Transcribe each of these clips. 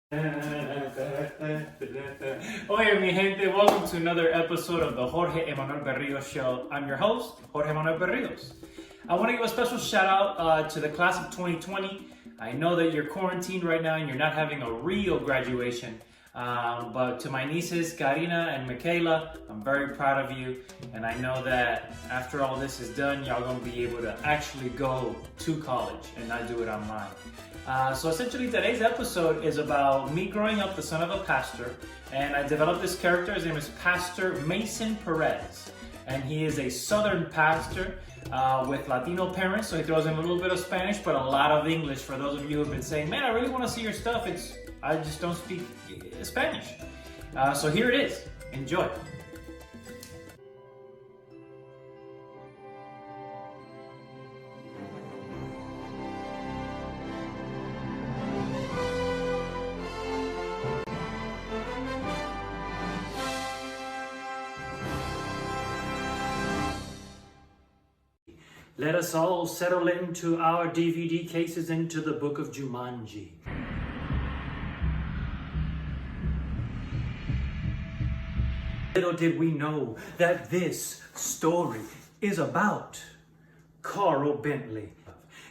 Oye, mi gente, welcome to another episode of the Jorge Emanuel Berrios Show. I'm your host, Jorge Emanuel Berrios. I want to give a special shout out to the class of 2020. I know that you're quarantined right now and you're not having a real graduation. But to my nieces, Karina and Michaela, I'm very proud of you. And I know that after all this is done, y'all gonna be able to actually go to college and not do it online. So essentially today's episode is about me growing up the son of a pastor, and I developed this character. His name is Pastor Mason Perez, and he is a southern pastor with Latino parents, so he throws in a little bit of Spanish but a lot of English. For those of you who have been saying, man, I really want to see your stuff, I just don't speak Spanish. So here it is. Enjoy. Let us all settle into our DVD cases into the book of Jumanji. Little did we know that this story is about Carl Bentley.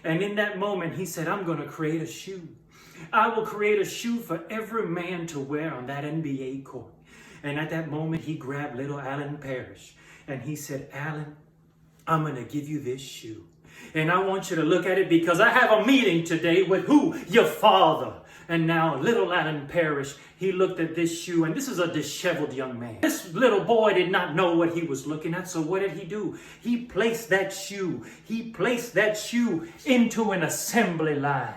And in that moment, he said, I'm going to create a shoe. I will create a shoe for every man to wear on that NBA court. And at that moment, he grabbed little Alan Parrish and he said, Alan, I'm going to give you this shoe. And I want you to look at it because I have a meeting today with who? Your father. And now little Alan Parrish, he looked at this shoe, and this is a disheveled young man. This little boy did not know what he was looking at, so what did he do? He placed that shoe into an assembly line.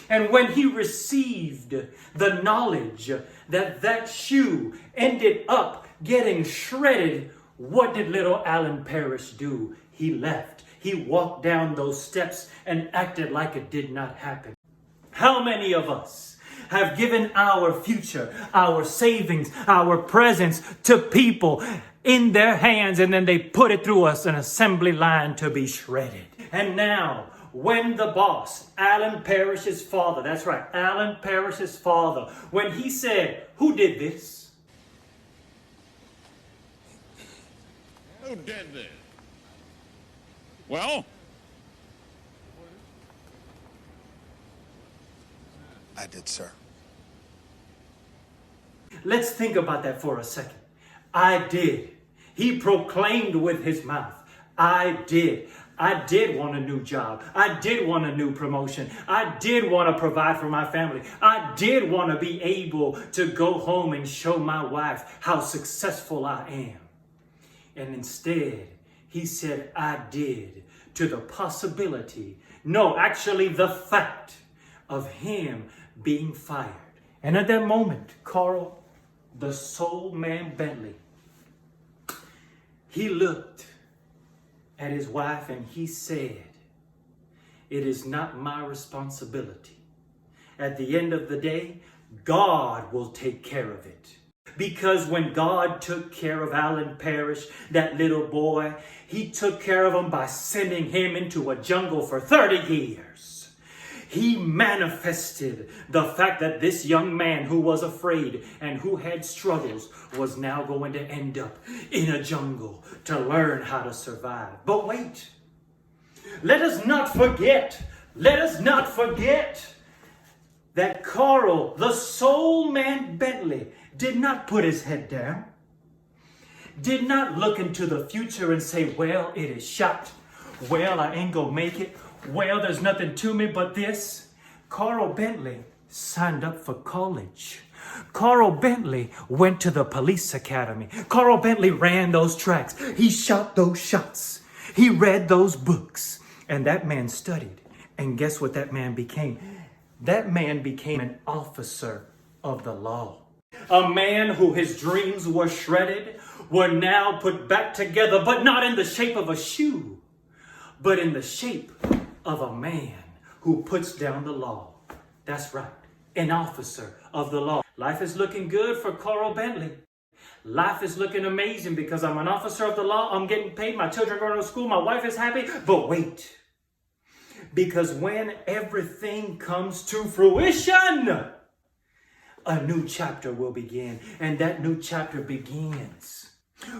And when he received the knowledge that that shoe ended up getting shredded, what did little Alan Parrish do? He left. He walked down those steps and acted like it did not happen. How many of us have given our future, our savings, our presents to people in their hands, and then they put it through an assembly line to be shredded? And now, when the boss, Alan Parrish's father, that's right, Alan Parrish's father, when he said, who did this? Who did this? Well, I did, sir. Let's think about that for a second. I did. He proclaimed with his mouth. I did. I did want a new job. I did want a new promotion. I did want to provide for my family. I did want to be able to go home and show my wife how successful I am. And instead, he said, I did, to the possibility, no, actually the fact of him being fired. And at that moment, Carl, the soul man Bentley, he looked at his wife and he said, it is not my responsibility. At the end of the day, God will take care of it. Because when God took care of Alan Parrish, that little boy, he took care of him by sending him into a jungle for 30 years. He manifested the fact that this young man who was afraid and who had struggles was now going to end up in a jungle to learn how to survive. But wait, let us not forget that Carl, the soul man Bentley, did not put his head down, did not look into the future and say, well, it is shot. Well, I ain't gonna make it. Well, there's nothing to me but this. Carl Bentley signed up for college. Carl Bentley went to the police academy. Carl Bentley ran those tracks. He shot those shots. He read those books. And that man studied. And guess what that man became? That man became an officer of the law. A man who his dreams were shredded were now put back together, but not in the shape of a shoe, but in the shape of a man who puts down the law. That's right, an officer of the law. Life is looking good for Carl Bentley. Life is looking amazing because I'm an officer of the law. I'm getting paid. My children are going to school. My wife is happy. But wait, because when everything comes to fruition, a new chapter will begin. And that new chapter begins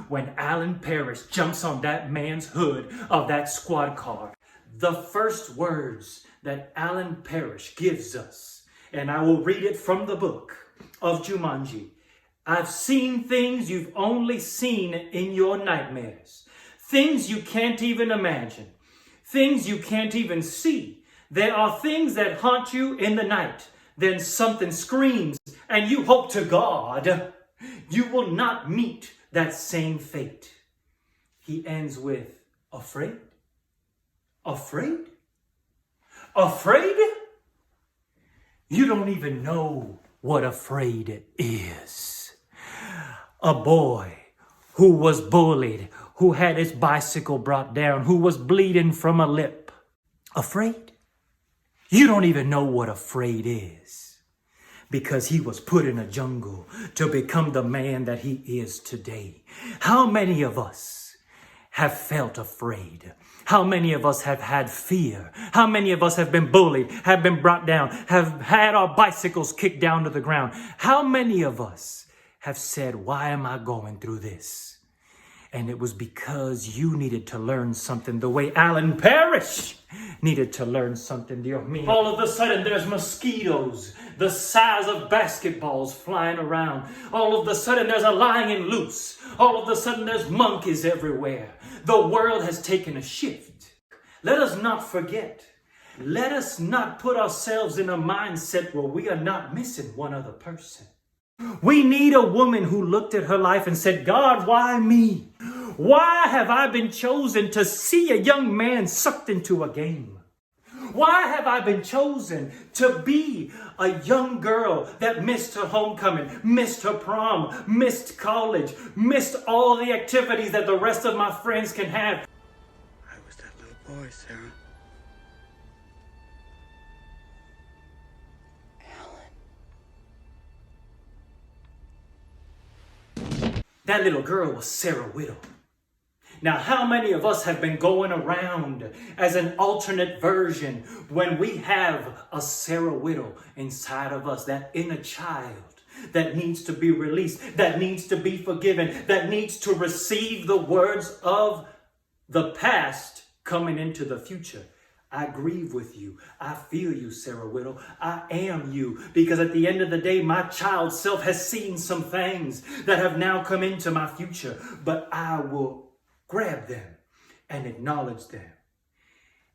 when Alan Parrish jumps on that man's hood of that squad car. The first words that Alan Parrish gives us, and I will read it from the book of Jumanji. I've seen things you've only seen in your nightmares. Things you can't even imagine. Things you can't even see. There are things that haunt you in the night. Then something screams and you hope to God you will not meet that same fate. He ends with, afraid? Afraid? Afraid? You don't even know what afraid is. A boy who was bullied, who had his bicycle brought down, who was bleeding from a lip. Afraid? You don't even know what afraid is, because he was put in a jungle to become the man that he is today. How many of us have felt afraid? How many of us have had fear? How many of us have been bullied, have been brought down, have had our bicycles kicked down to the ground? How many of us have said, why am I going through this? And it was because you needed to learn something the way Alan Parrish needed to learn something, Dios mío. All of a sudden there's mosquitoes the size of basketballs flying around. All of a sudden there's a lion loose. All of a sudden there's monkeys everywhere. The world has taken a shift. Let us not forget. Let us not put ourselves in a mindset where we are not missing one other person. We need a woman who looked at her life and said, God, why me? Why have I been chosen to see a young man sucked into a game? Why have I been chosen to be a young girl that missed her homecoming, missed her prom, missed college, missed all the activities that the rest of my friends can have? I was that little boy, Sarah. That little girl was Sarah Whittle. Now, how many of us have been going around as an alternate version when we have a Sarah Whittle inside of us, that inner child that needs to be released, that needs to be forgiven, that needs to receive the words of the past coming into the future? I grieve with you. I feel you, Sarah Whittle. I am you. Because at the end of the day, my child self has seen some things that have now come into my future. But I will grab them and acknowledge them.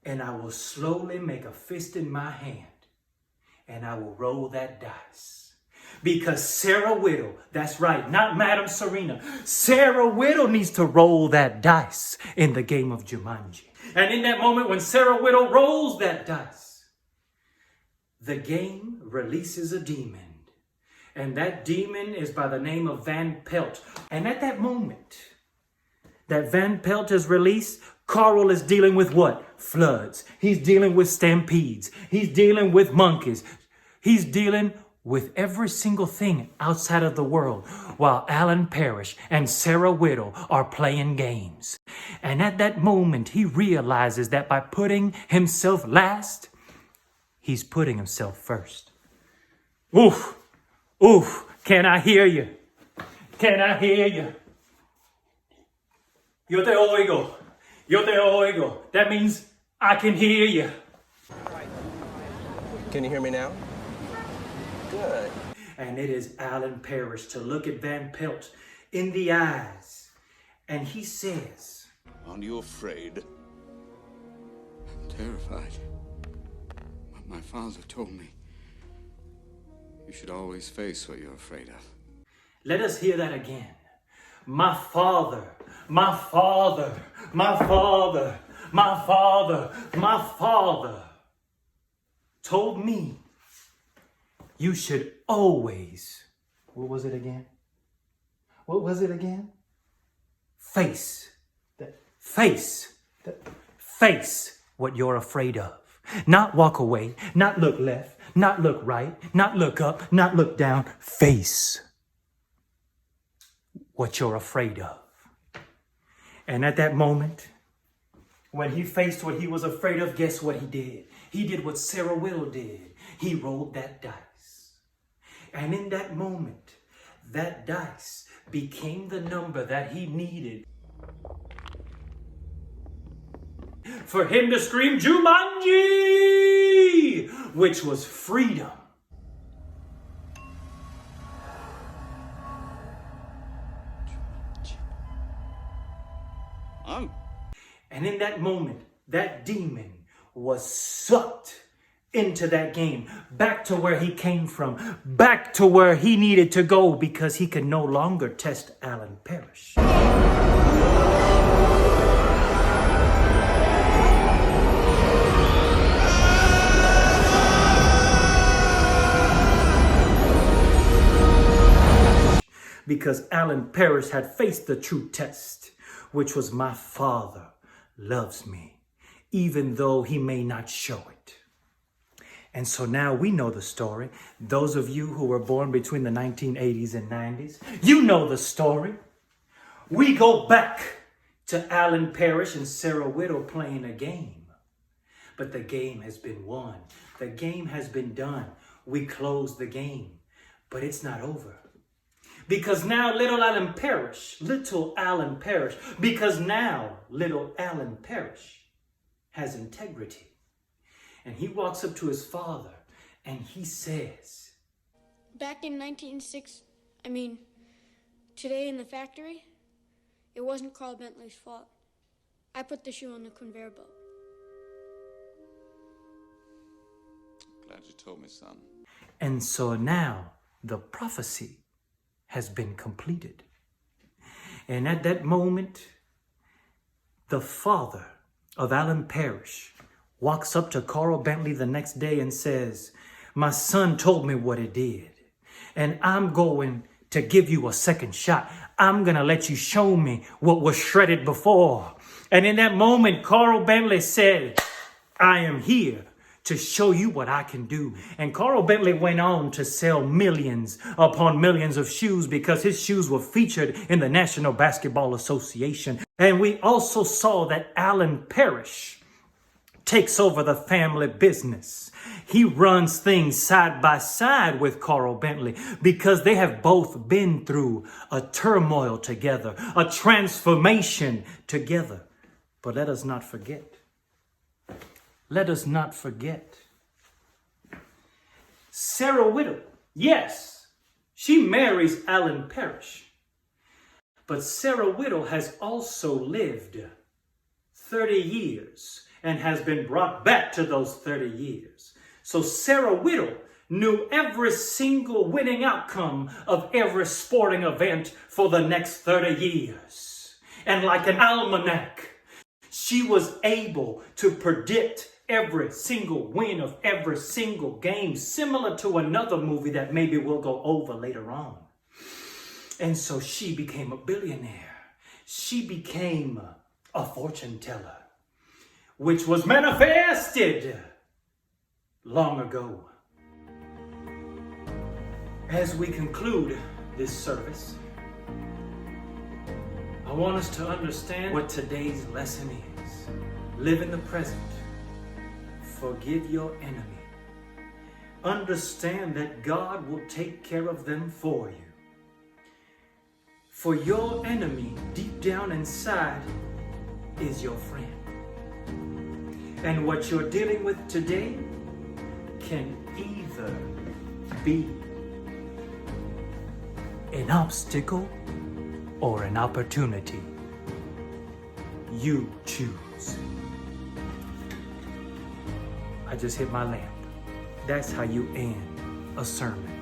And I will slowly make a fist in my hand. And I will roll that dice. Because Sarah Whittle, that's right, not Madam Serena. Sarah Whittle needs to roll that dice in the game of Jumanji. And in that moment when Sarah Whittle rolls that dice, the game releases a demon. And that demon is by the name of Van Pelt. And at that moment that Van Pelt is released, Carl is dealing with what? Floods. He's dealing with stampedes. He's dealing with monkeys. He's dealing with every single thing outside of the world, while Alan Parrish and Sarah Whittle are playing games. And at that moment, he realizes that by putting himself last, he's putting himself first. Oof, oof, can I hear you? Can I hear you? Yo te oigo. Yo te oigo. That means I can hear you. Can you hear me now? Good. And it is Alan Parrish to look at Van Pelt in the eyes. And he says, Aren't you afraid? I'm terrified. My father told me you should always face what you're afraid of. Let us hear that again. My father, my father, my father, my father, my father told me you should always, what was it again? What was it again? Face what you're afraid of. Not walk away, not look left, not look right, not look up, not look down. Face what you're afraid of. And at that moment, when he faced what he was afraid of, guess what he did? He did what Sarah Whittle did. He rolled that dice. And in that moment, that dice became the number that he needed for him to scream Jumanji, which was freedom. And in that moment, that demon was sucked into that game, back to where he came from, back to where he needed to go, because he could no longer test Alan Parrish. Because Alan Parrish had faced the true test, which was my father loves me, even though he may not show it. And so now we know the story. Those of you who were born between the 1980s and 90s, you know the story. We go back to Alan Parrish and Sarah Whittle playing a game. But the game has been won. The game has been done. We close the game, but it's not over. Because now little Alan Parrish, because now little Alan Parrish has integrity. And he walks up to his father and he says, Back in today in the factory, it wasn't Carl Bentley's fault. I put the shoe on the conveyor belt. Glad you told me, son. And so now the prophecy has been completed. And at that moment, the father of Alan Parrish walks up to Carl Bentley the next day and says, my son told me what he did, and I'm going to give you a second shot. I'm going to let you show me what was shredded before. And in that moment, Carl Bentley said, I am here to show you what I can do. And Carl Bentley went on to sell millions upon millions of shoes because his shoes were featured in the National Basketball Association. And we also saw that Alan Parrish takes over the family business. He runs things side by side with Carl Bentley because they have both been through a turmoil together, a transformation together. But let us not forget. Let us not forget. Sarah Whittle, yes, she marries Alan Parrish. But Sarah Whittle has also lived 30 years and has been brought back to those 30 years. So Sarah Whittle knew every single winning outcome of every sporting event for the next 30 years. And like an almanac, she was able to predict every single win of every single game, similar to another movie that maybe we'll go over later on. And so she became a billionaire. She became a fortune teller, which was manifested long ago. As we conclude this service, I want us to understand what today's lesson is. Live in the present. Forgive your enemy. Understand that God will take care of them for you. For your enemy, deep down inside, is your friend. And what you're dealing with today can either be an obstacle or an opportunity. You choose. I just hit my lamp. That's how you end a sermon.